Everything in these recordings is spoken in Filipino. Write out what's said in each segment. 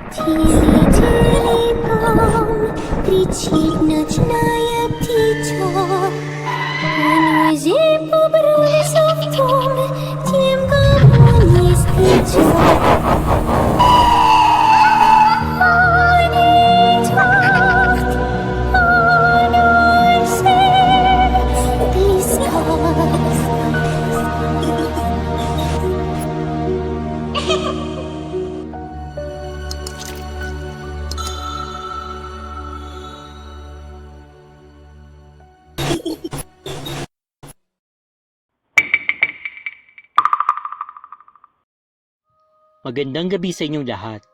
Тили-тили бом, кричит ночная птица. А нози побрались в том, тем, кому не стыдится. Magandang gabi sa inyong lahat.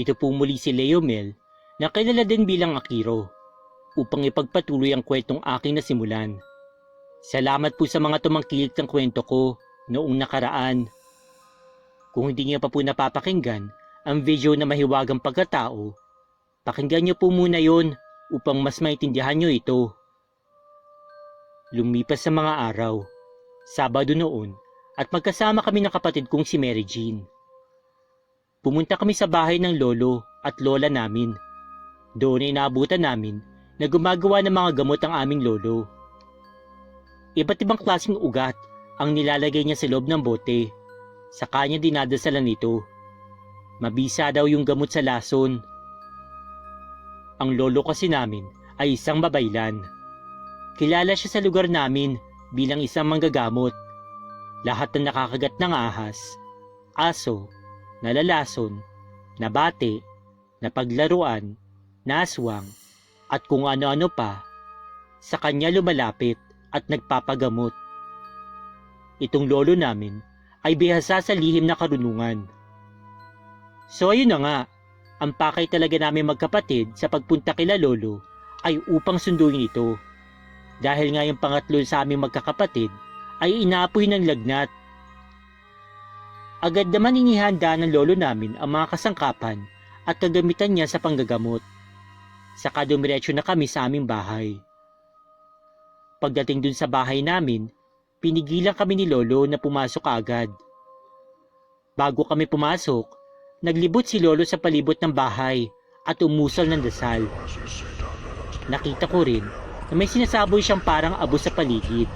Ito po muli si Leo Mel, na kilala din bilang Akiro, upang ipagpatuloy ang kwentong aking nasimulan. Salamat po sa mga tumangkilik ng kwento ko noong nakaraan. Kung hindi niyo pa po napapakinggan ang video na mahiwagang pagkatao, pakinggan niyo po muna yon upang mas maintindihan niyo ito. Lumipas sa mga araw, Sabado noon, at magkasama kami ng kapatid kong si Mary Jean. Pumunta kami sa bahay ng lolo at lola namin. Doon ay naabutan namin na gumagawa ng mga gamot ang aming lolo. Iba't ibang klaseng ugat ang nilalagay niya sa loob ng bote. Sa kanya dinadasalan nito. Mabisa daw yung gamot sa lason. Ang lolo kasi namin ay isang babaylan. Kilala siya sa lugar namin bilang isang manggagamot. Lahat na nakakagat ng ahas, aso, nalalason, nabate, napaglaruan, naswang, at kung ano-ano pa, sa kanya lumalapit at nagpapagamot. Itong lolo namin ay bihasa sa lihim na karunungan. So ayun na nga, ang pakay talaga namin magkapatid sa pagpunta kila lolo ay upang sunduin ito. Dahil nga yung pangatlo sa aming magkakapatid ay inaapoy ng lagnat. Agad naman inihanda ng lolo namin ang mga kasangkapan at kagamitan niya sa panggagamot. Saka dumiretso na kami sa aming bahay. Pagdating dun sa bahay namin, pinigilan kami ni lolo na pumasok agad. Bago kami pumasok, naglibot si lolo sa palibot ng bahay at umusal ng dasal. Nakita ko rin na may sinasaboy siyang parang abo sa paligid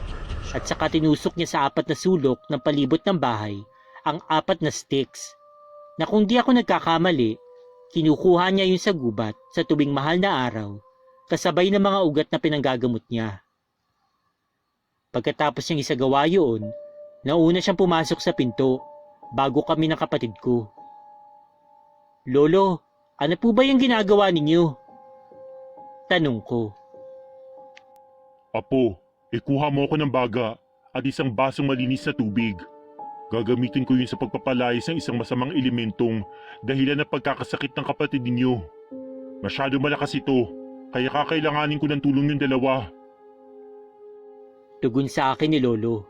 at saka tinusok niya sa 4 na sulok ng palibot ng bahay ang 4 na sticks, na kung di ako nagkakamali, kinukuha niya yun sa gubat sa tuwing mahal na araw, kasabay ng mga ugat na pinanggagamot niya. Pagkatapos niyang isagawa yun, nauna siyang pumasok sa pinto, bago kami ng kapatid ko. "Lolo, ano po ba yung ginagawa ninyo?" Tanong ko. Apo, ikuha mo ako ng baga at isang basong malinis na tubig. Gagamitin ko yun sa pagpapalayas ng isang masamang elementong dahilan ng pagkakasakit ng kapatid ninyo. Masyado malakas ito, kaya kakailanganin ko ng tulong yung dalawa. Tugon sa akin ni lolo.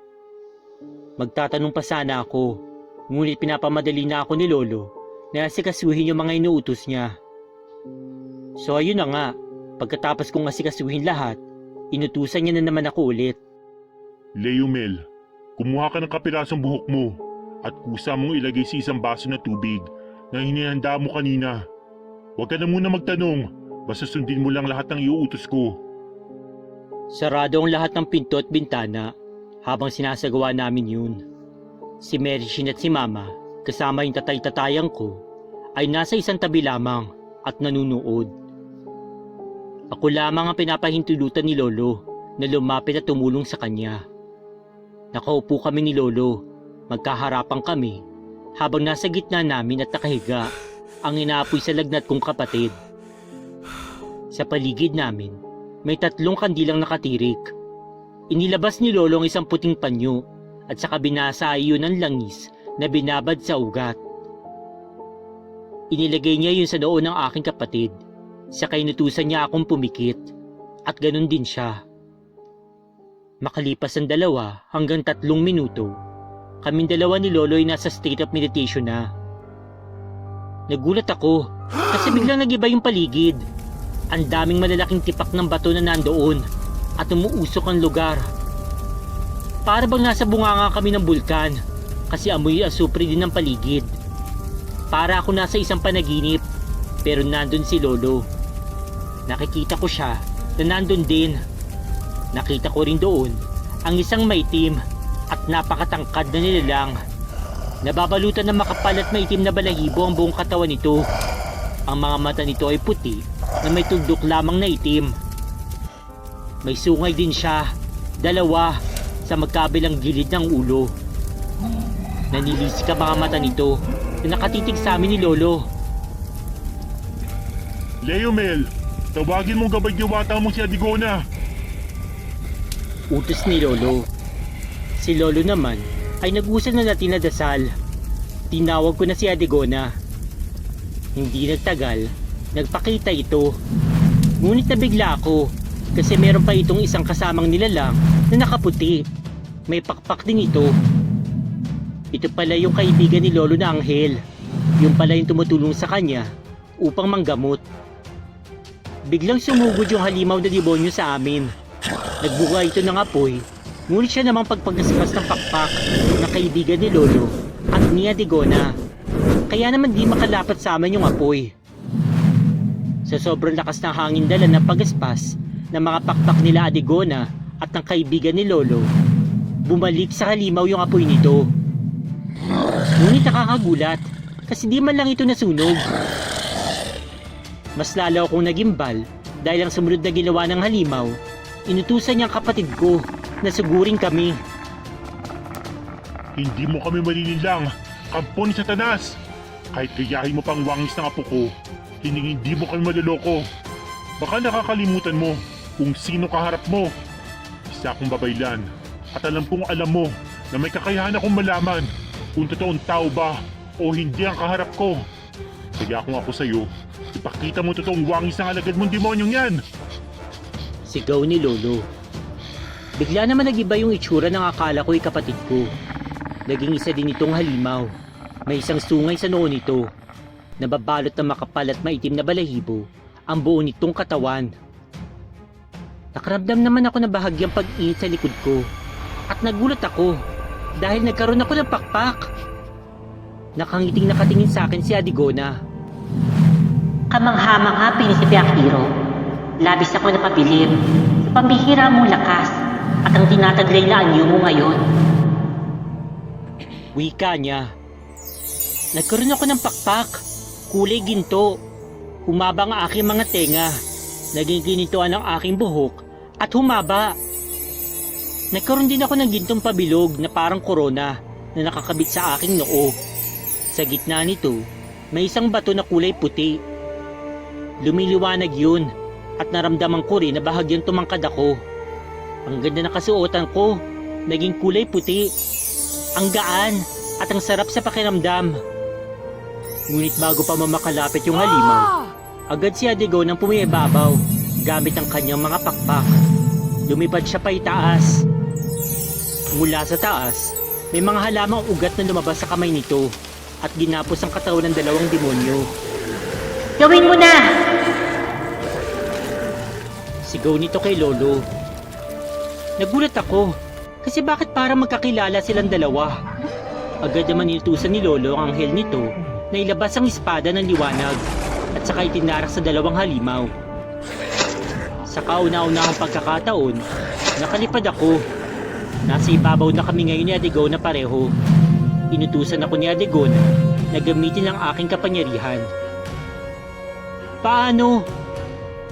Magtatanong pa sana ako, ngunit pinapamadali na ako ni lolo na asikasuhin yung mga inuutos niya. So ayun na nga, pagkatapos kong asikasuhin lahat, inutusan niya na naman ako ulit. Leo Mel, kumuha ka ng kapirasong buhok mo at kusa mong ilagay sa isang baso na tubig na hinihanda mo kanina. Huwag ka na muna magtanong, basta sundin mo lang lahat ng iuutos ko. Sarado ang lahat ng pinto at bintana habang sinasagawa namin yun. Si Mary Jean at si Mama, kasama yung tatay-tatayang ko, ay nasa isang tabi lamang at nanunood. Ako lamang ang pinapahintulutan ni lolo na lumapit at tumulong sa kanya. Nakaupo kami ni lolo, magkaharapang kami, habang nasa gitna namin at nakahiga ang inaapoy sa lagnat kong kapatid. Sa paligid namin, may 3 kandilang nakatirik. Inilabas ni lolo ang isang puting panyo at saka binasa iyon ng langis na binabad sa ugat. Inilagay niya yun sa noo ng aking kapatid, saka inutusan niya akong pumikit, at ganun din siya. Makalipas ang 2 hanggang 3 minuto, kaming dalawa ni lolo ay nasa state of meditation na. Nagulat ako kasi biglang nagiba yung paligid. Ang daming malalaking tipak ng bato na nandoon at umuusok ang lugar. Para bang nasa bunganga kami ng bulkan kasi amoy asupre din ng paligid. Para ako nasa isang panaginip Pero nandun si Lolo. Nakikita ko siya na nandun din. Nakita ko rin doon ang isang maitim at napakatangkad na nilalang. Nababalutan ng makapal at maitim na balahibo ang buong katawan nito. Ang mga mata nito ay puti na may tuldok lamang na itim. May sungay din siya, 2, sa magkabilang gilid ng ulo. Nanilisik ang mga mata nito na nakatitig sa amin ni Lolo. Leomel, tawagin mong gabay diwata mo si Adigona. Utos ni Lolo. Si Lolo naman ay nag-usal na natin na dasal. Tinawag ko na si Adigona. Hindi nagtagal, nagpakita ito. Ngunit nabigla ako kasi meron pa itong isang kasamang nilalang na nakaputi. May pakpak din ito. Ito pala yung kaibigan ni Lolo na Anghel. Yung pala yung tumutulong sa kanya upang manggamot. Biglang sumugod yung halimaw na demonyo sa amin. Nagbuka ito ng apoy, ngunit siya namang pagpagaspas ng pakpak na kaibigan ni Lolo at ni Adigona. Kaya naman di makalapat sa amin yung apoy. Sa sobrang lakas ng hangin dala ng pagaspas ng mga pakpak nila Adigona at ng kaibigan ni Lolo, bumalik sa halimaw yung apoy nito. Ngunit nakakagulat kasi di man lang ito nasunog. Mas lalo akong nagimbal dahil ang sumunod na ginawa ng halimaw, inutusan niyang kapatid ko na sugurin kami. Hindi mo kami malilinlang, kampo ni Satanas. Kahit gayahin mo pang wangis ng apo ko, hindi mo kami maloloko. Baka nakakalimutan mo kung sino kaharap mo. Isa akong babaylan at alam kong alam mo na may kakayahan akong malaman kung totoong tao ba o hindi ang kaharap ko. Kaya kung ako sa'yo, ipakita mo totoong wangis ng alagad mong demonyong yan. Sigaw ni Lolo. Bigla naman nagiba yung itsura ng akala ko'y kapatid ko. Naging isa din itong halimaw. May isang sungay sa noo nito. Nababalot ng makapal at maitim na balahibo ang buo nitong katawan. Nakaramdam naman ako ng bahagyang pag-init sa likod ko. At nagulat ako dahil nagkaroon ako ng pakpak. Nakangiting nakatingin sa akin si Adigona. Kamangha-mangha, Prinsipe Akiro. Labis ako napabilib sa pambihira mong lakas at ang tinataglay na anyo mo ngayon. Wika niya. Nagkaroon ako ng pakpak. Kulay ginto. Humaba ang aking mga tenga. Naging ginituan ang aking buhok at humaba. Nagkaroon din ako ng gintong pabilog na parang korona na nakakabit sa aking noo. Sa gitna nito, may isang bato na kulay puti. Lumiliwanag yun at naramdaman ko rin na bahagyang tumangkad ako. Ang ganda na kasuotan ko, naging kulay puti. Ang gaan at ang sarap sa pakiramdam. Ngunit bago pa mamakalapit yung halimaw, agad si Adigona nang pumibabaw gamit ang kanyang mga pakpak. Lumipad siya pa itaas. Mula sa taas, may mga halamang ugat na lumabas sa kamay nito at ginapos ang katawan ng 2 demonyo. Gawin mo na! Sigaw nito kay Lolo. Nagulat ako kasi bakit parang magkakilala silang 2. Agad naman inutusan ni Lolo ang anghel nito na ilabas ang espada ng liwanag at saka itinarak sa 2 halimaw. Sa kauna-unahang pagkakataon, nakalipad ako. Nasa ibabaw na kami ngayon ni Adigona pareho. Inutusan ako ni Adigona na gamitin ang aking kapangyarihan. Paano?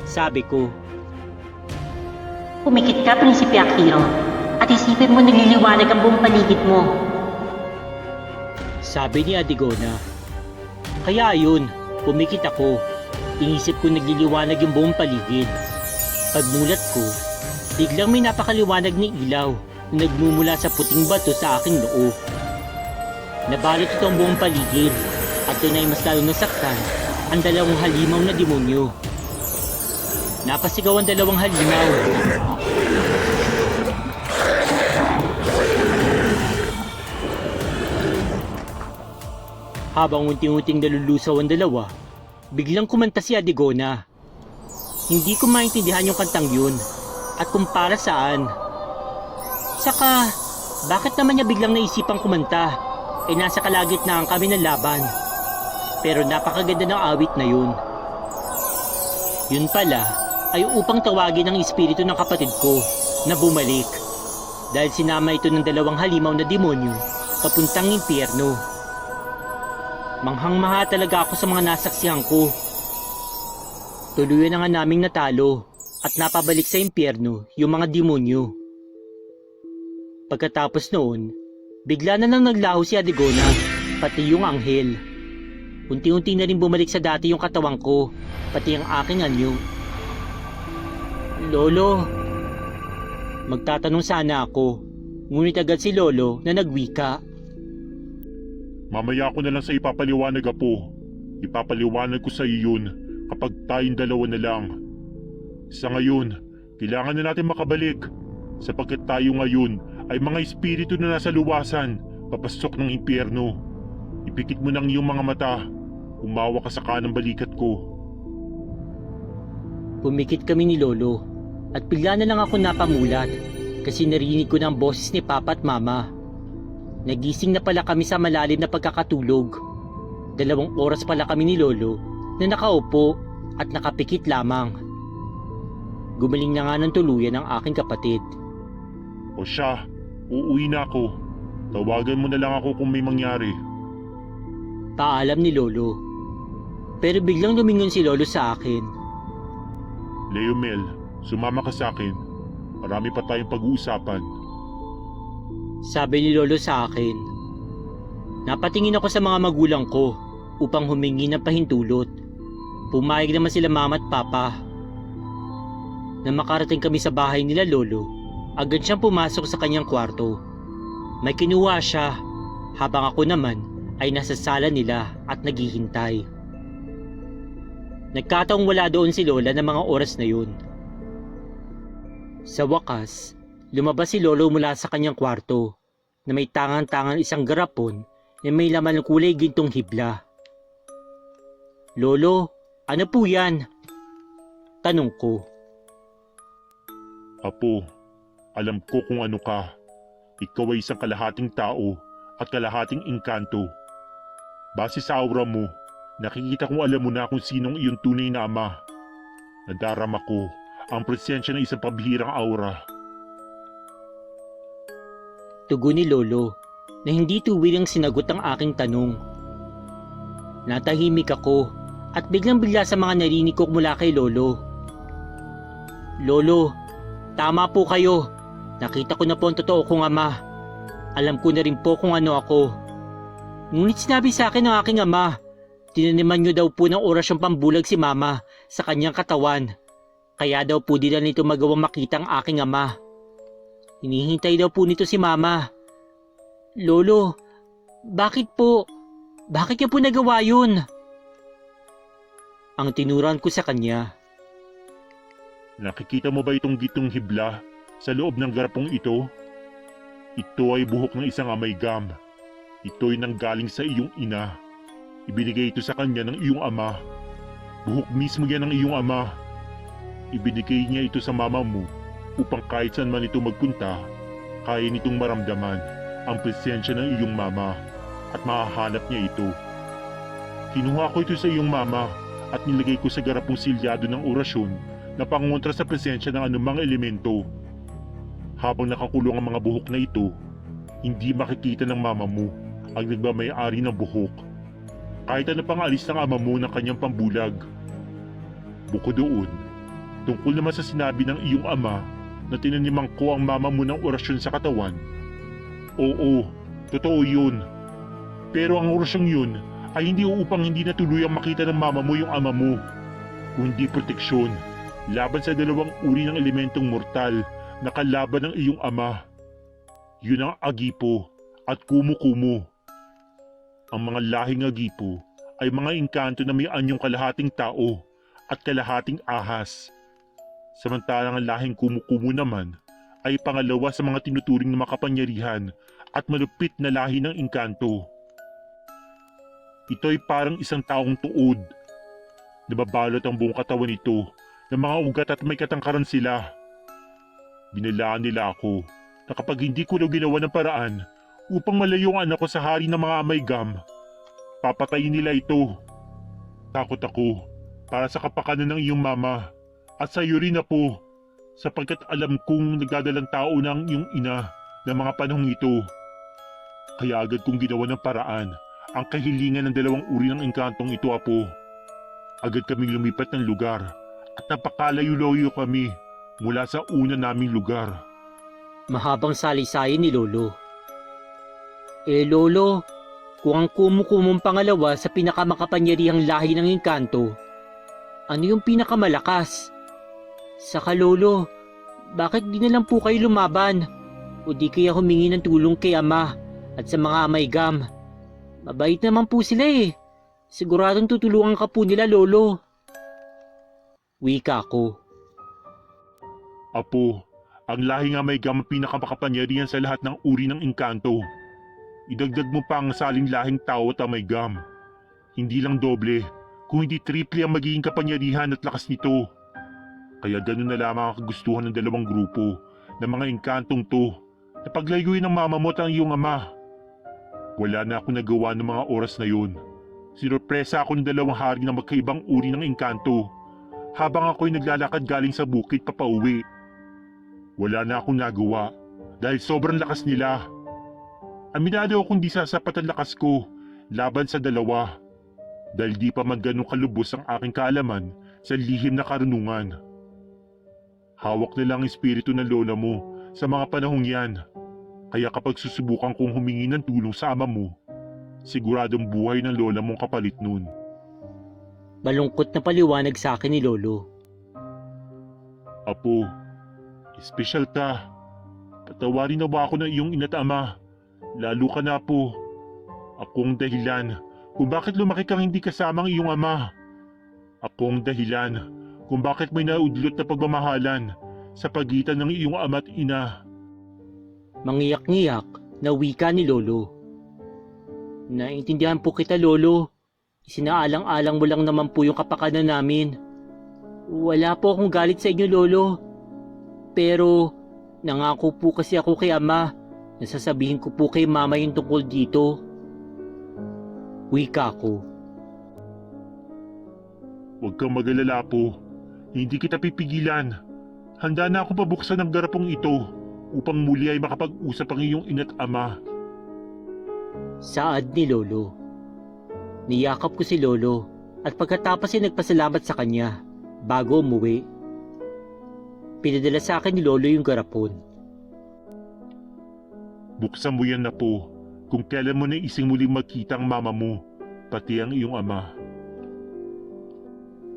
Sabi ko. Pumikit ka, Prinsipe Akiro, at isipin mo nililiwanag ang buong paligid mo. Sabi ni Adigona. Kaya ayun, pumikit ako. Inisip ko nagliliwanag yung buong paligid. Pagmulat ko, biglang may napakaliwanag na ilaw na nagmumula sa puting bato sa aking noo. Nabalot ito ang buong paligid at doon ay mas lalo nasaktan ang 2 halimaw na demonyo. Napasigaw ang 2 halimaw. Habang unti-unting nalulusaw ang 2, biglang kumanta si Adigona. Hindi ko maintindihan yung kantang yun at kung para saan. Saka, bakit naman niya biglang naisipang kumanta? Nasa kalagitnaan kami ng laban. Pero napakaganda ng awit na yun. Yun pala ay upang tawagin ang espiritu ng kapatid ko na bumalik. Dahil sinama ito ng 2 halimaw na demonyo papuntang impyerno. Manghang-maha talaga ako sa mga nasaksihan ko. Tuluyan na nga naming natalo at napabalik sa impyerno yung mga demonyo. Pagkatapos noon, bigla na lang naglaho si Adigona, pati yung anghel. Unti-unti na rin bumalik sa dati yung katawan ko, pati ang aking anyo. Lolo, magtatanong sana ako, ngunit agad si Lolo na nagwika. Mamaya ko na lang sa ipapaliwanag, Apo. Ipapaliwanag ko sa iyo yun kapag tayong dalawa na lang. Sa ngayon, kailangan na natin makabalik sapagkat tayo ngayon ay mga espiritu na nasa luwasan, papasok ng impyerno. Ipikit mo ng iyong mga mata, umawa ka sa kanang balikat ko. Pumikit kami ni Lolo at bigla na lang ako napamulat kasi narinig ko ng boses ni Papa at Mama. Nagising na pala kami sa malalim na pagkakatulog. 2 oras pala kami ni Lolo na nakaupo at nakapikit lamang. Gumaling na nga ng tuluyan ang aking kapatid. O siya, uuwi na ako. Tawagan mo na lang ako kung may mangyari. Paalam ni Lolo. Pero biglang lumingon si Lolo sa akin. Leomel, sumama ka sa akin. Marami pa tayong pag-uusapan. Sabi ni Lolo sa akin. Napatingin ako sa mga magulang ko upang humingi ng pahintulot. Pumayag naman sila Mama at Papa. Nang makarating kami sa bahay nila Lolo, agad siyang pumasok sa kanyang kwarto. May kinuha siya, habang ako naman ay nasa sala nila at naghihintay. Nagkataong wala doon si Lola ng mga oras na yun. Sa wakas, lumabas si Lolo mula sa kanyang kwarto na may tangan-tangan isang garapon na may laman ng kulay gintong hibla. Lolo, ano po yan? Tanong ko. Apo, alam ko kung ano ka. Ikaw ay isang kalahating tao at kalahating engkanto. Base sa aura mo, nakikita kong alam mo na kung sinong iyong tunay na ama. Nadarama ko ang presensya ng isang pabihirang aura. Tugon ni Lolo na hindi tuwirang sinagot ang aking tanong. Natahimik ako at biglang-bigla sa mga narinig ko mula kay Lolo. Lolo, tama po kayo. Nakita ko na po ang totoo kong ama. Alam ko na rin po kung ano ako. Ngunit sinabi sa akin ng aking ama, tinaniman niyo daw po ng orasyong pambulag si Mama sa kanyang katawan. Kaya daw po di na nito magawang makita ang aking ama. Hinihintay daw po nito si Mama. Lolo, bakit po? Bakit niya po nagawa yun? Ang tinuran ko sa kanya. Nakikita mo ba itong gitong hibla sa loob ng garapong ito? Ito ay buhok ng isang amalgam. Ito ay nanggaling sa iyong ina. Ibinigay ito sa kanya ng iyong ama. Buhok mismo yan ng iyong ama. Ibinigay niya ito sa mama mo upang kahit saan man ito magpunta, kaya nitong maramdaman ang presensya ng iyong mama at mahahanap niya ito. Kinuha ko ito sa iyong mama at nilagay ko sa garapong silyado ng orasyon na pangontra sa presensya ng anumang elemento. Habang nakakulong ang mga buhok na ito, hindi makikita ng mama mo ang nagmamay-ari ng buhok. Kahit ano pang alis ng ama mo ng kanyang pambulag. Bukod doon, tungkol naman sa sinabi ng iyong ama na tinanimang ko ang mama mo ng orasyon sa katawan. Oo, totoo yun. Pero ang orasyong yun ay hindi upang hindi na tuluyang makita ng mama mo yung ama mo, kundi proteksyon laban sa 2 uri ng elementong mortal na kalaban ng iyong ama. Yun ang Agipo at Kumu-Kumu. Ang mga lahing Agipo ay mga engkanto na may anyong kalahating tao at kalahating ahas. Samantalang ang lahing Kumu-Kumu naman ay pangalawa sa mga tinuturing na makapangyarihan at malupit na lahi ng engkanto. Ito ay parang isang taong tuod. Nababalot ang buong katawan nito ng mga ugat at may katangkaran sila. Binalaan nila ako na kapag hindi ko daw ginawa ng paraan upang malayo ang anak ko sa hari ng mga amalgam, papatayin nila ito. Takot ako para sa kapakanan ng iyong mama at sa iyo rin, Apo, sapagkat alam kong nagdadalang tao ng iyong ina ng mga panahong ito. Kaya agad kong ginawa ng paraan ang kahilingan ng dalawang uri ng engkantong ito, Apo. Agad kaming lumipat ng lugar at napakalayo-layo kami mula sa una naming lugar. Mahabang salisayan ni Lolo. Lolo, kung ang kumukumong pangalawa sa pinakamakapangyarihang lahi ng engkanto, ano yung pinakamalakas? Saka Lolo, bakit di na lang po kayo lumaban? O di kaya humingi ng tulong kay Ama at sa mga Amaygam? Mabait naman po sila eh. Siguradong tutulungan ka po nila, Lolo. Wika ko. Apo, ang lahing Amaygam ang pinakamakapangyarihan sa lahat ng uri ng engkanto. Idagdag mo pa ang saling lahing tao at Amaygam. Hindi lang doble, kung hindi triple ang magiging kapangyarihan at lakas nito. Kaya ganun na lamang ang kagustuhan ng dalawang grupo ng mga engkantong to na paglayuin ng mama mo at ang iyong ama. Wala na akong nagawa ng mga oras na yun. Sinurpresa ako ng dalawang hari na magkaibang uri ng engkanto habang ako'y naglalakad galing sa bukid papauwi. Wala na akong nagawa dahil sobrang lakas nila. Aminado akong di sasapat ang lakas ko laban sa dalawa dahil di pa man ganun kalubos ang aking kaalaman sa lihim na karunungan. Hawak na lang ang espiritu ng lola mo sa mga panahong yan. Kaya kapag susubukan kong humingi ng tulong sa ama mo, siguradong buhay ng lola mong kapalit nun. Malungkot na paliwanag sa akin ni Lolo. Apo, espesyal ka. Patawarin na ba ako ng iyong ina't ama? Lalo ka na po. Ako ang dahilan kung bakit lumaki kang hindi kasama ang iyong ama. Ako ang dahilan kung bakit may naudlot na pagmamahalan sa pagitan ng iyong ama at ina. Mangiyak-ngiyak na wika ni Lolo. Naintindihan po kita, Lolo. Isinaalang-alang mo lang naman po yung kapakanan namin. Wala po akong galit sa inyo, Lolo. Pero nangako po kasi ako kay Ama na sasabihin ko po kay Mama yung tungkol dito. Wika ko. Huwag kang mag-alala po. Hindi kita pipigilan. Handa na akong pabuksan ang garapong ito upang muli ay makapag-usap ang iyong ina't ama. Saad ni Lolo. Niyakap ko si Lolo at pagkatapos ay nagpasalamat sa kanya bago umuwi. Pinadala sa akin ni Lolo yung garapon. Buksan mo yan na po kung kailan mo naising muling magkita ang mama mo, pati ang iyong ama.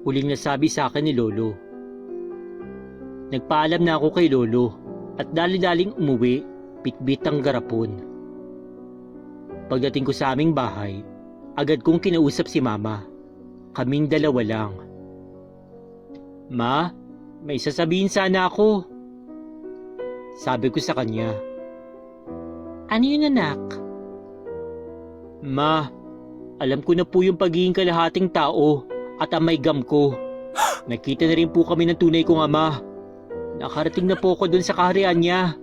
Huling nasabi sa akin ni Lolo. Nagpaalam na ako kay Lolo at dali-daling umuwi, bitbit ang garapon. Pagdating ko sa aming bahay, agad kong kinausap si Mama. Kaming dalawa lang. Ma, may sasabihin sana ako. Sabi ko sa kanya. Ano yun, anak? Ma, alam ko na po yung pagiging kalahating tao at Amaygam ko. Nakita na rin po kami ng tunay kong ama. Nakarating na po ako dun sa kaharian niya.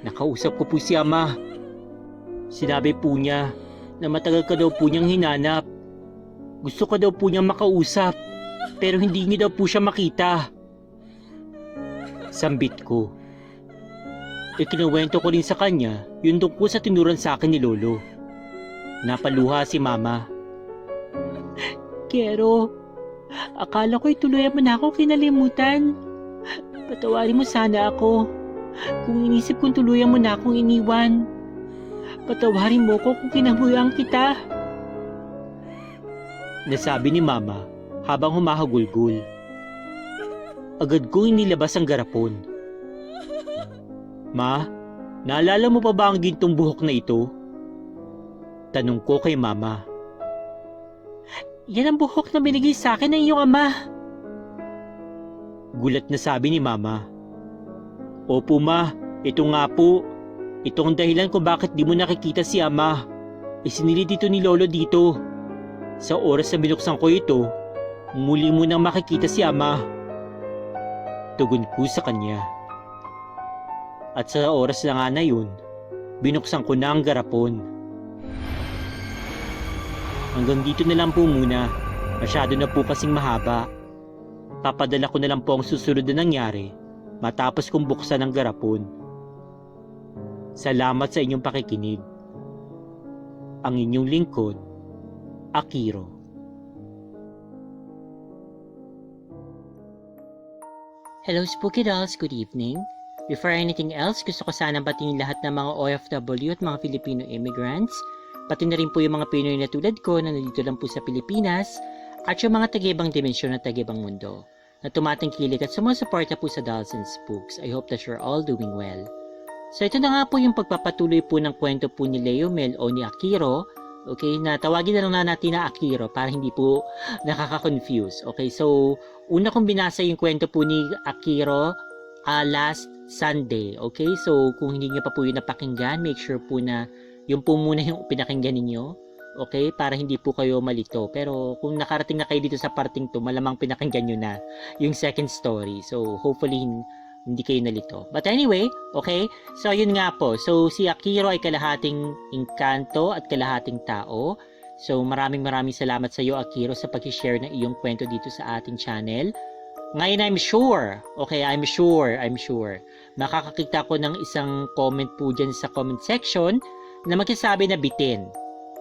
Nakausap ko po si Ama. Sinabi po niya na matagal ka daw po niyang hinanap. Gusto ka daw po niyang makausap, pero hindi niya daw po siya makita. Sambit ko. Ikinuwento ko rin sa kanya yung tungkol sa tinuran sa akin ni Lolo. Napaluha si Mama. Kero, akala ko'y tuluyan mo na ako kinalimutan. Patawarin mo sana ako kung inisip kong tuluyan mo na akong iniwan. Patawarin mo ko kung kinabuyang kita. Nasabi ni Mama habang humahagulgul. Agad kong inilabas ang garapon. Ma, naalala mo pa ba ang gintong buhok na ito? Tanong ko kay Mama. Yan ang buhok na binigay sa akin ng iyong ama. Gulat na sabi ni Mama. Opo Ma, ito nga po. Ito ang dahilan kung bakit di mo nakikita si Ama. Isinilid dito ni Lolo dito. Sa oras na binuksan ko ito, muli mo nang makikita si Ama. Tugon ko sa kanya. At sa oras na nga na yun, binuksan ko na ang garapon. Hanggang dito na lang po muna. Masyado na po kasing mahaba. Papadala ko na lang po ang susunod na nangyari matapos kong buksan ang garapon. Salamat sa inyong pakikinig. Ang inyong lingkod, Akiro. Hello Spooky Dolls, good evening. Before anything else, gusto ko sana batiin lahat ng mga OFW at mga Filipino immigrants, pati na rin po yung mga Pinoy na tulad ko na nandito lang po sa Pilipinas, at yung mga taga-ibang dimensyon at taga-ibang mundo na tumatangkilik at sumusuporta po sa Dolls and Spooks. I hope that you're all doing well. So ito na nga po yung pagpapatuloy po ng kwento po ni Leo Mel o ni Akiro. Okay, na tawagin na lang natin na Akiro para hindi po nakaka-confuse. Okay, so una kong binasa yung kwento po ni Akiro last Sunday. Okay, so kung hindi niyo pa po yun napakinggan, make sure po na yun po muna yung pinakinggan ninyo. Okay, para hindi po kayo malito. Pero kung nakarating na kayo dito sa parting to, malamang pinakinggan nyo na yung second story. So hopefully hindi kayo nalito. But anyway, okay, so yun nga po. So si Akiro ay kalahating engkanto at kalahating tao. So maraming salamat sa iyo Akiro sa pag-share ng iyong kwento dito sa ating channel. Ngayon I'm sure, makakakita ko ng isang comment po dyan sa comment section na magsasabi na bitin.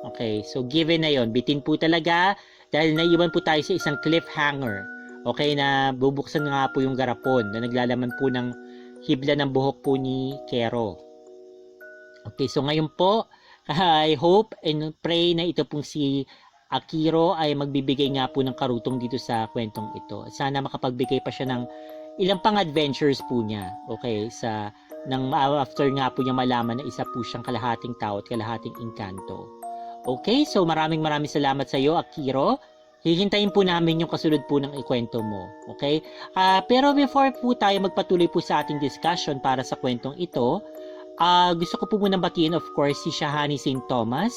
Okay, so given na yon, bitin po talaga dahil naiwan po tayo sa isang cliffhanger. Okay, na bubuksan nga po yung garapon na naglalaman po ng hibla ng buhok po ni Kero. Okay, so ngayon po, I hope and pray na ito pong si Akiro ay magbibigay nga po ng karutong dito sa kwentong ito. Sana makapagbigay pa siya ng ilang pang adventures po niya. Okay, after nga po niya malaman na isa po siyang kalahating tao at kalahating engkanto. Okay, so maraming salamat sa iyo Akiro. Hihintayin po namin yung kasunod po ng ikwento mo. Okay? Pero before po tayo magpatuloy po sa ating discussion para sa kwentong ito, gusto ko po munang batiin of course si Shahani St. Thomas,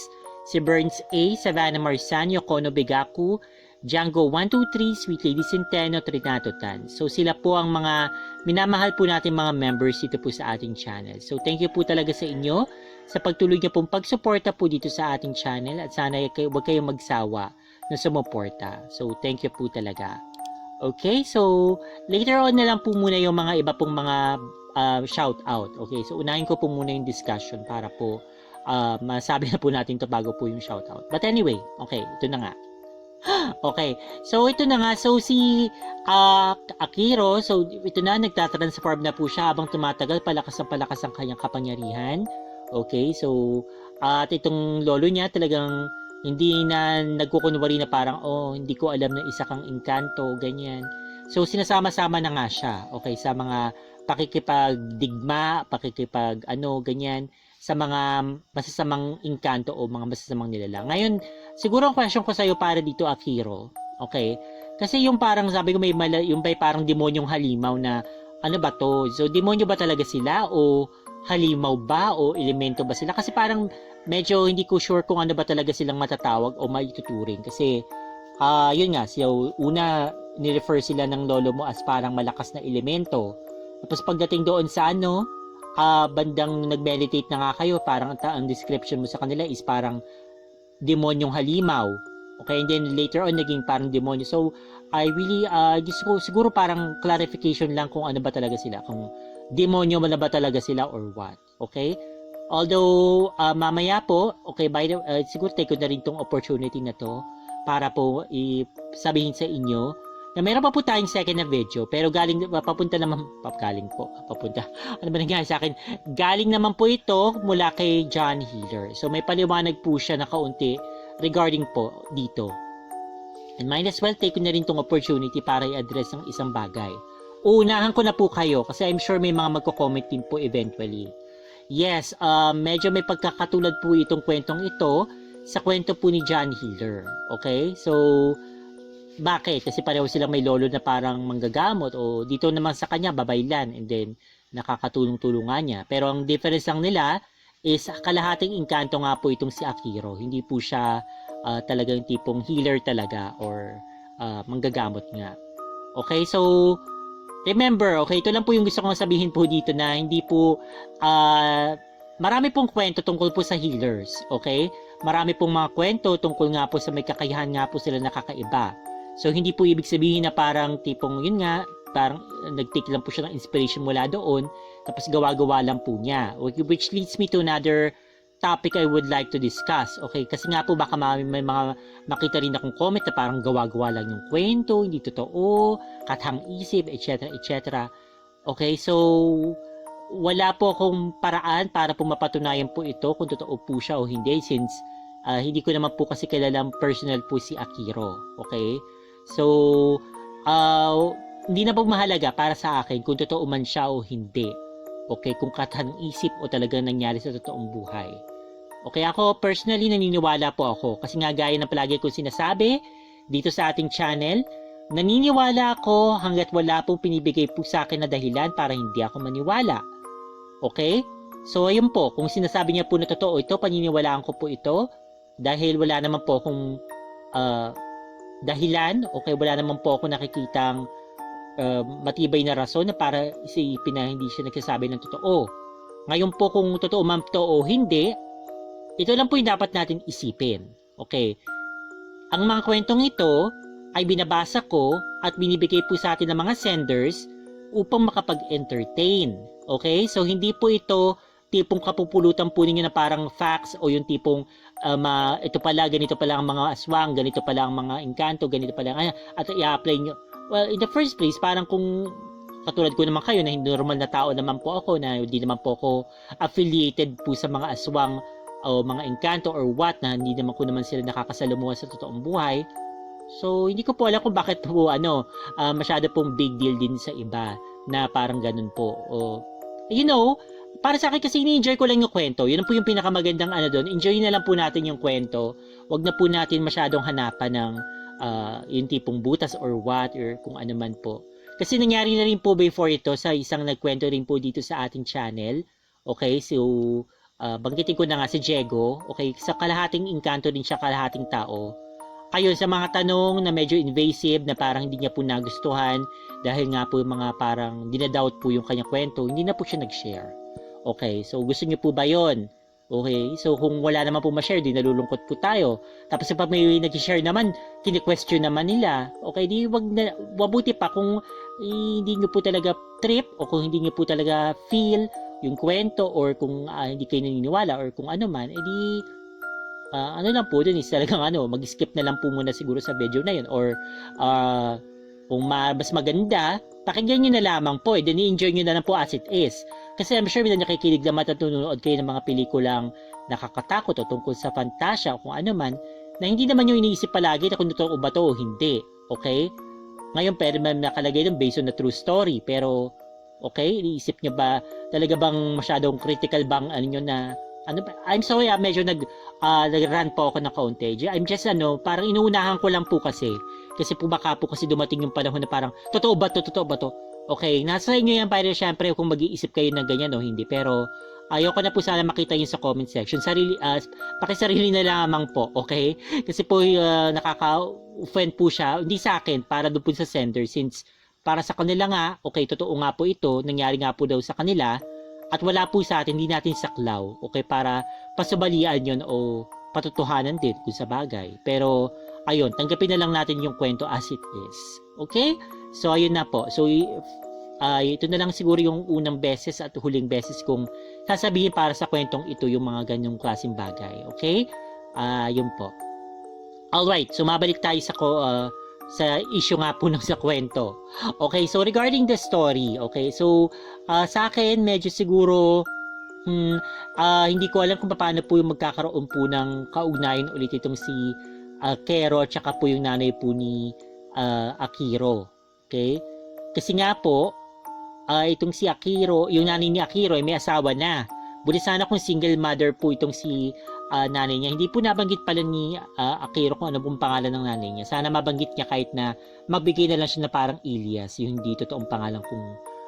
si Burns A, Savannah Marsanio, Kono Begaku, Django 123, Sweet Lady Centeno, Trinato Tan. So sila po ang mga minamahal po natin mga members dito po sa ating channel. So thank you po talaga sa inyo sa pagtuloy niyo pong pagsuporta po dito sa ating channel at sana huwag kayong magsawa na sumuporta. So thank you po talaga. Okay, so later on na lang po muna yung mga iba pong mga shout out. Okay, so unahin ko po muna yung discussion para po masabi na po natin to bago po yung shout out. But anyway, okay, ito na nga. Okay, so ito na nga. So si Akiro, so ito na, nagtatransform na po siya habang tumatagal, palakas ang kanyang kapangyarihan. Okay, so at itong lolo niya talagang hindi na nagkukunwari na parang, hindi ko alam na isa kang engkanto, ganyan. So sinasama-sama na nga siya, okay, sa mga pakikipagdigma, ganyan, sa mga masasamang engkanto o mga masasamang nilalang. Ngayon, siguro ang question ko sa iyo para dito, Akiro, okay? Kasi yung parang sabi ko yung parang demonyong halimaw na ano ba to? So demonyo ba talaga sila o halimaw ba o elemento ba sila? Kasi parang medyo hindi ko sure kung ano ba talaga silang matatawag o maituturing. Kasi yun nga, so una ni-refer sila ng lolo mo as parang malakas na elemento. Tapos pagdating doon sa bandang nag-meditate na nga kayo, parang ang description mo sa kanila is parang demonyong halimaw. Okay, and then later on naging parang demonyo. So I really siguro parang clarification lang kung ano ba talaga sila, kung demonyo na ba talaga sila or what. Okay, although mamaya po, okay, siguro take ko na rin tong opportunity na to para po sabihin sa inyo na meron pa po tayong second na video, pero galing sa akin, galing naman po ito mula kay John Healer. So may paliwanag po siya na kaunti regarding po dito. And might as well take ko na rin tong opportunity para i-address ang isang bagay. Uunahan ko na po kayo kasi I'm sure may mga magko-comment din po eventually. Yes, medyo may pagkakatulad po itong kwentong ito sa kwento po ni John Healer. Okay? So bakit? Kasi pareho silang may lolo na parang manggagamot o dito naman sa kanya babaylan and then nakakatulong-tulungan niya. Pero ang difference lang nila is kalahating engkanto nga po itong si Akiro. Hindi po siya talagang tipong healer talaga or manggagamot nga. Okay, so remember, okay, ito lang po yung gusto kong sabihin po dito na hindi po marami pong kwento tungkol po sa healers. Okay? Marami pong mga kwento tungkol nga po sa may kakayahan nga po sila nakakaiba. So hindi po ibig sabihin na parang tipong yun nga, parang nag-take lang po siya ng inspiration mula doon, tapos gawa-gawa lang po niya. Okay, which leads me to another topic I would like to discuss. Okay, kasi nga po baka may mga makita rin akong comment na parang gawa-gawa lang yung kwento, hindi totoo, kathang isip, etc. etc. Okay, so wala po akong paraan para po mapatunayan po ito kung totoo po siya o hindi since hindi ko naman po kasi kilalang personal po si Akiro. Okay? So, hindi na po mahalaga para sa akin kung totoo man siya o hindi. Okay? Kung kathang isip o talagang nangyari sa totoong buhay. Okay, ako personally naniniwala po ako kasi nga gaya ng palagi kong sinasabi dito sa ating channel, naniniwala ako hanggat wala pong pinibigay po sa akin na dahilan para hindi ako maniwala. Okay? So, ayun po, kung sinasabi niya po na totoo ito, paniniwalaan ko po ito dahil wala naman po akong dahilan, okay, wala naman po ako nakikitang matibay na rason na para isipin na hindi siya nagsasabi ng totoo. Ngayon po kung totoo man to o hindi, ito lang po yung dapat natin isipin. Okay? Ang mga kwentong ito ay binabasa ko at binibigay po sa atin ng mga senders upang makapag-entertain. Okay? So, hindi po ito tipong kapupulutan po ninyo na parang facts o yung tipong ito pala, ganito pala ang mga aswang, ganito pala ang mga engkanto, ganito pala at i-apply nyo. Well, in the first place, parang kung katulad ko naman kayo na hindi normal na tao naman po ako, na hindi naman po ako affiliated po sa mga aswang o mga engkanto or what, na hindi naman ko naman sila nakakasalamuha sa totoong buhay. So, hindi ko po alam kung bakit po masyado pong big deal din sa iba na parang ganun po. You know, para sa akin kasi ini-enjoy ko lang yung kwento. Yun po yung pinakamagandang doon. Enjoy na lang po natin yung kwento. Wag na po natin masyadong hanapan ng yung tipong butas or what or kung ano man po. Kasi nangyari na rin po before ito sa isang nagkwento rin po dito sa ating channel. Okay, so banggitin ko na nga si Diego. Okay, sa kalahating engkanto din siya, kalahating tao. Kayo sa mga tanong na medyo invasive na parang hindi niya po nagustuhan dahil nga po yung mga parang dinadoubt po yung kanyang kwento, hindi na po siya nag-share. Okay, so gusto niyo po ba yon? Okay, so kung wala naman po ma-share, di nalulungkot po tayo. Tapos pag may nag-share naman, kini-question naman nila. Okay, di wabuti pa kung hindi niyo po talaga trip o kung hindi niyo po talaga feel yung kwento or kung hindi kayo naniniwala or kung ano man, edi ano lang po dun is talagang mag-skip na lang po muna siguro sa video na yun or kung mas maganda, pakinggan nyo na lamang po, then i-enjoy nyo na lang po as it is. Kasi I'm sure na nakikinig naman at nanonood kayo ng mga pelikulang nakakatakot o tungkol sa fantasya o kung ano man, na hindi naman yung iniisip palagi na kung totoo ba to o hindi. Okay? Ngayon, pero may nakalagay dun based on the true story, pero okay, iniisip nyo ba, talaga bang masyadong critical bang nyo na I'm sorry, medyo nag-rant po ako ng kaunti. I'm just parang inuunahan ko lang po kasi po baka po kasi dumating yung panahon na parang totoo ba to? Okay, nasa inyo yan para syempre kung mag-iisip kayo ng ganyan o hindi, pero ayoko na po sana makita yun sa comment section. Pakisarili na lamang po, okay? Kasi po nakaka-offend po siya, hindi sa akin, para doon po sa sender, since para sa kanila nga, okay, totoo nga po ito, nangyari nga po daw sa kanila, at wala po sa atin, hindi natin saklaw, okay, para pasubalian yun o patutuhanan din kung sa bagay. Pero, ayun, tanggapin na lang natin yung kwento as it is. Okay? So, ayun na po. So, ito na lang siguro yung unang beses at huling beses kong sasabihin para sa kwentong ito yung mga ganyong klaseng bagay. Okay? Yun po. Alright, so mabalik tayo sa issue nga po ng sa kwento. Okay, so regarding the story, okay, so sa akin medyo siguro hindi ko alam kung paano po yung magkakaroon po ng kaugnayan ulit itong si Kero at saka po yung nanay po ni Akiro. Okay? Kasi nga po itong si Akiro, yung nanay ni Akiro ay may asawa na. Buti sana kung single mother po itong si nanay niya. Hindi po nabanggit pala ni Akiro kung ano pong pangalan ng nanay niya. Sana mabanggit niya kahit na magbigay na lang siya na parang Elias, yung hindi totoong pangalan kung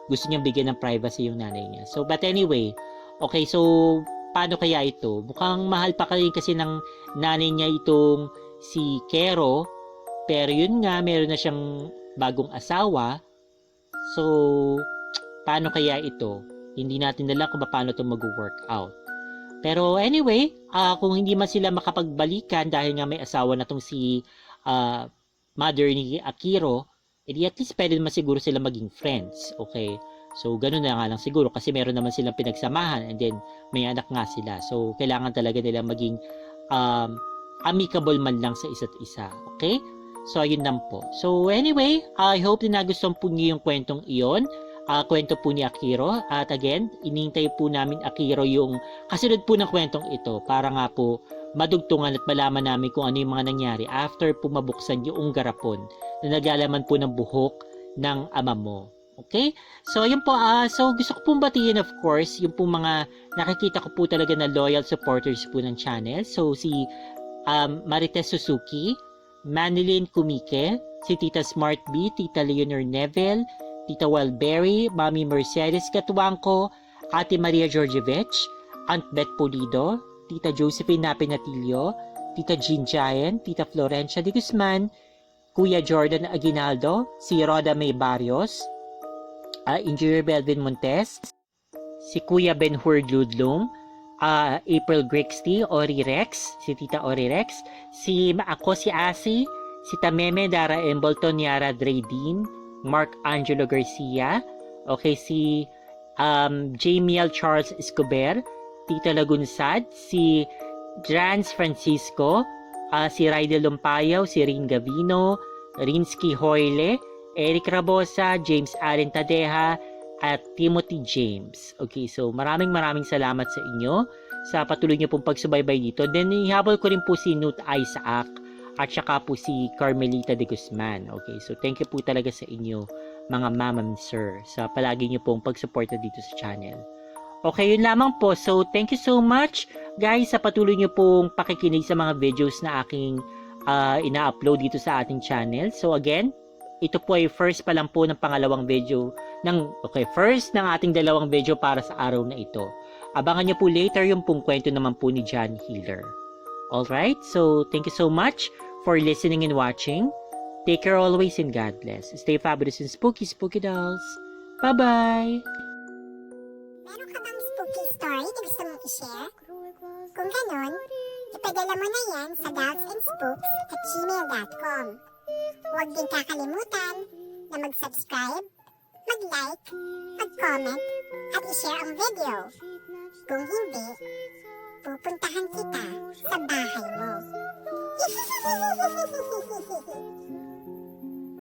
gusto niyang bigyan ng privacy yung nanay niya. So, but anyway, okay, so paano kaya ito? Mukhang mahal pa kasi ng nanay niya itong si Kero, pero yun nga, meron na siyang bagong asawa. So, paano kaya ito? Hindi natin alam kung paano ito mag-work out. Pero anyway, kung hindi man sila makapagbalikan dahil nga may asawa na tong si mother ni Akiro, edi at least pwede naman siguro sila maging friends, okay? So, ganun na nga lang siguro kasi meron naman silang pinagsamahan and then may anak nga sila. So, kailangan talaga nila maging amicable man lang sa isa't isa, okay? So, ayun lang po. So, anyway, I hope na nagustuhan po niyo yung kwentong iyon. Kwento po ni Akiro. At again, inintay po namin Akiro yung kasunod po ng kwentong ito para nga po madugtungan at malaman namin kung ano yung mga nangyari after po mabuksan yung garapon na naglalaman po ng buhok ng ama mo. Okay? So, yun po. So, gusto ko pong batiin, of course, yung pong mga nakikita ko po talaga na loyal supporters po ng channel. So, si Marites Suzuki, Manilyn Kumike, si Tita Smart B, Tita Leonor Neville, Tita Wellberry, Mami Mercedes Catuangco, Ate Maria Georgievich, Aunt Beth Pulido, Tita Josephine Napinatilio, Tita Jean Giant, Tita Florencia de Guzman, Kuya Jordan Aguinaldo, si Roda May Barrios, Engineer Belvin Montes, si Kuya Ben Hur Ludlong, April Grixty, Ori Rex, si Tita Ori Rex, ako si Asi, si Tameme Dara Embleton, Yara Dredin, Mark Angelo Garcia, okay, si Jamiel Charles Escobar, Tita Lagunsad, si Jans Francisco, si Raidel Lumpayaw, si Rin Gavino, Rinsky Hoyle, Eric Rabosa, James Allen Tadeha, at Timothy James. Okay, so maraming salamat sa inyo sa patuloy niyo pong pagsubaybay dito. Then ihabol ko rin po si Nut Isaac at saka po si Carmelita de Guzman. Okay, so thank you po talaga sa inyo mga ma'am and sir sa palagi niyo pong pagsuporta dito sa channel. Okay, yun lamang po. So thank you so much guys sa patuloy niyo pong pakikinig sa mga videos na aking ina-upload dito sa ating channel. So again, ito po ay first pa lang po ng pangalawang video first ng ating dalawang video para sa araw na ito. Abangan niyo po later yung pong kwento naman po ni John Healer. Alright, so thank you so much for listening and watching. Take care always and God bless. Stay fabulous and spooky dolls. Bye-bye! Meron ka bang spooky story na gusto mong i-share? Kung ganon, ipadala mo na yan sa dollsandspooks@gmail.com. Huwag din kakalimutan na mag-subscribe, mag-like, mag-comment, at i-share ang video. Kung hindi, pupuntahan kita sa bahay mo.